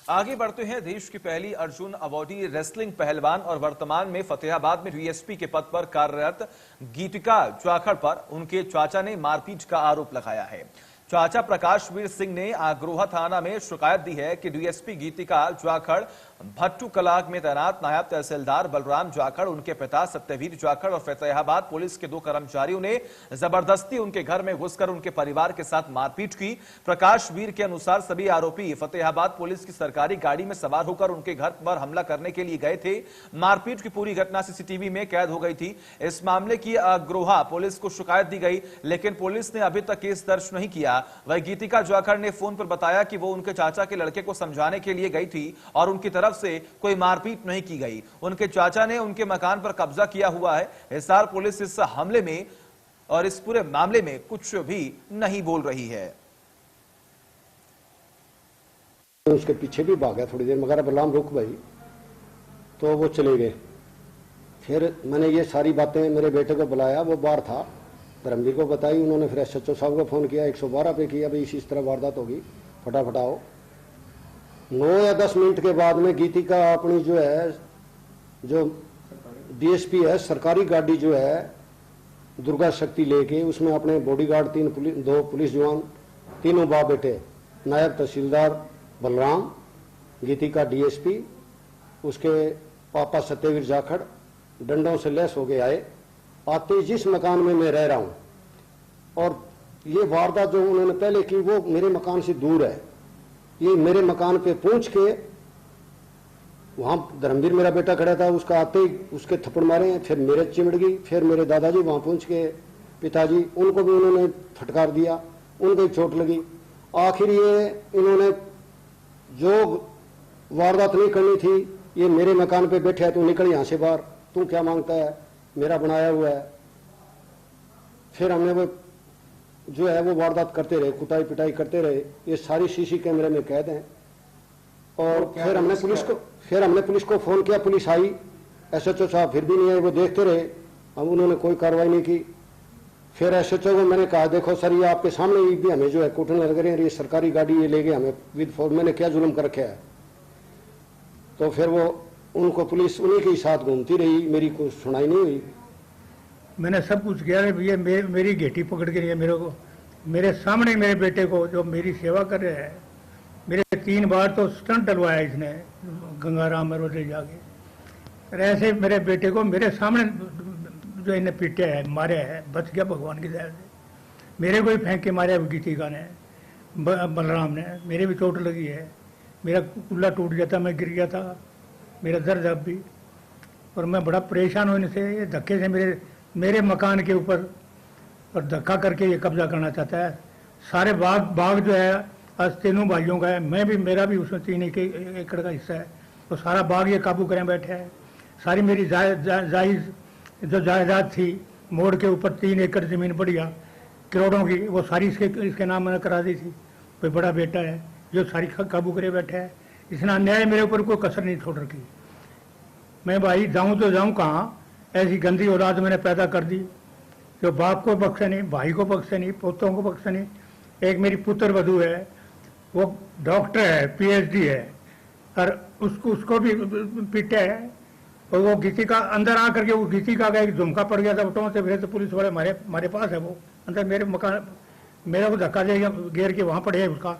आगे बढ़ते हैं। देश की पहली अर्जुन अवॉर्डी रेसलिंग पहलवान और वर्तमान में फतेहाबाद में डीएसपी के पद पर कार्यरत गीतिका जाखड़ पर उनके चाचा ने मारपीट का आरोप लगाया है। चाचा प्रकाश वीर सिंह ने आग्रोहा थाना में शिकायत दी है कि डीएसपी गीतिका जाखड़ भट्टू कलाग में तैनात नायब तहसीलदार बलराम जाखड़, उनके पिता सत्यवीर जाखड़ और फतेहाबाद पुलिस के 2 कर्मचारियों ने जबरदस्ती उनके घर में घुसकर उनके परिवार के साथ मारपीट की। प्रकाश वीर के अनुसार सभी आरोपी फतेहाबाद पुलिस की सरकारी गाड़ी में सवार होकर उनके घर पर हमला करने के लिए गए थे। मारपीट की पूरी घटना सीसीटीवी में कैद हो गई थी। इस मामले की आग्रोहा पुलिस को शिकायत दी गई, लेकिन पुलिस ने अभी तक केस दर्ज नहीं किया। वही गीतिका जाखड़ ने फोन पर बताया कि वो उनके चाचा के लड़के को समझाने के लिए गई थी और उनकी तरफ से कोई मारपीट नहीं की गई। उनके चाचा ने उनके मकान पर कब्जा किया हुआ है। हिसार पुलिस इस हमले में और इस पूरे मामले में कुछ भी नहीं बोल रही है। उसके पीछे भी भागा थोड़ी देर, मगर बलराम रुक भाई, तो वो चले गए। फिर मैंने ये सारी बातें मेरे बेटे को बुलाया, वो बाहर था, धर्मवीर को बताई। उन्होंने फिर एसएचओ साहब को फोन किया, 112 पे किया, भाई इस तरह वारदात होगी, फटाफट आओ। 9 या 10 मिनट के बाद में गीतिका अपनी जो है, जो डीएसपी है, सरकारी गाड़ी जो है दुर्गा शक्ति लेके, उसमें अपने बॉडीगार्ड 2 पुलिस जवान, तीनों बाप बेटे, नायब तहसीलदार बलराम, गीतिका डीएसपी, उसके पापा सत्यवीर जाखड़ डंडों से लैस हो गए आए। आते जिस मकान में मैं रह रहा हूं, और ये वारदात जो उन्होंने पहले की वो मेरे मकान से दूर है, ये मेरे मकान पे पहुंच के वहां धर्मवीर मेरा बेटा खड़ा था, उसका आते ही उसके थप्पड़ मारे, फिर मेरे चिमड़ गई, फिर मेरे दादाजी वहां पहुंच के पिताजी, उनको भी उन्होंने फटकार दिया, उनको चोट लगी। आखिर ये इन्होंने जो वारदात नहीं करनी थी, ये मेरे मकान पे बैठे है, तू निकल यहां से बाहर, तू क्या मांगता है, मेरा बनाया हुआ है। फिर हमने वो जो है वो वारदात करते रहे, कुटाई पिटाई करते रहे। ये सारी सीसी कैमरे में कैद हैं। और फिर हमने पुलिस को फोन किया, पुलिस आई, एसएचओ साहब फिर भी नहीं आए, वो देखते रहे, हम उन्होंने कोई कार्रवाई नहीं की। फिर एसएचओ को मैंने कहा, देखो सर, ये आपके सामने ही भी हमें जो है कूटने लग रहे हैं, ये सरकारी गाड़ी ये ले गए हमें विद फोर्स, मैंने क्या जुल्म कर रखा है। तो फिर वो उनको पुलिस उन्हीं के साथ घूमती रही, मेरी कुछ सुनाई नहीं हुई। मैंने सब कुछ किया, ये मेरी घेटी पकड़ के लिए मेरे को, मेरे सामने मेरे बेटे को जो मेरी सेवा कर रहे हैं, मेरे 3 बार तो स्टंट डलवाया इसने गंगाराम में रोजे जाके। ऐसे मेरे बेटे को मेरे सामने जो इन्हें पीटे है, मारे है, बच गया भगवान की दया से। मेरे को ही फेंक के मारे गीतिका ने, बलराम ने, मेरे भी चोट लगी है, मेरा कुल्ला टूट गया था, मैं गिर गया था, मेरा दर्द अब भी, और मैं बड़ा परेशान हूँ इनसे। ये धक्के से मेरे मकान के ऊपर और धक्का करके ये कब्जा करना चाहता है। सारे बाग जो है आज तीनों भाइयों का है, मेरा भी उसमें 3 एकड़ का हिस्सा है, तो सारा बाग ये काबू करें बैठे है। सारी मेरी जो जायदाद थी मोड़ के ऊपर 3 एकड़ जमीन बढ़िया करोड़ों की, वो सारी इसके नाम मैंने करा दी थी। कोई बड़ा बेटा है जो सारी काबू करे बैठा है। इसने अन्याय मेरे ऊपर कोई कसर नहीं छोड़ रखी। मैं भाई जाऊं तो जाऊं कहाँ, ऐसी गंदी औलाद मैंने पैदा कर दी जो बाप को बख्शे नहीं, भाई को बख्शे नहीं, पोतों को बख्शे नहीं। एक मेरी पुत्र वधू है, वो डॉक्टर है, पीएचडी है, और उसको भी पीटे है। और वो गीतिका अंदर आकर के, वो गीतिका का एक झुमका पड़ गया था बटों से, फिर तो पुलिस वाले हमारे पास है, वो अंदर मेरे मकान, मेरा को धक्का दे घेर के वहां पड़े है उसका।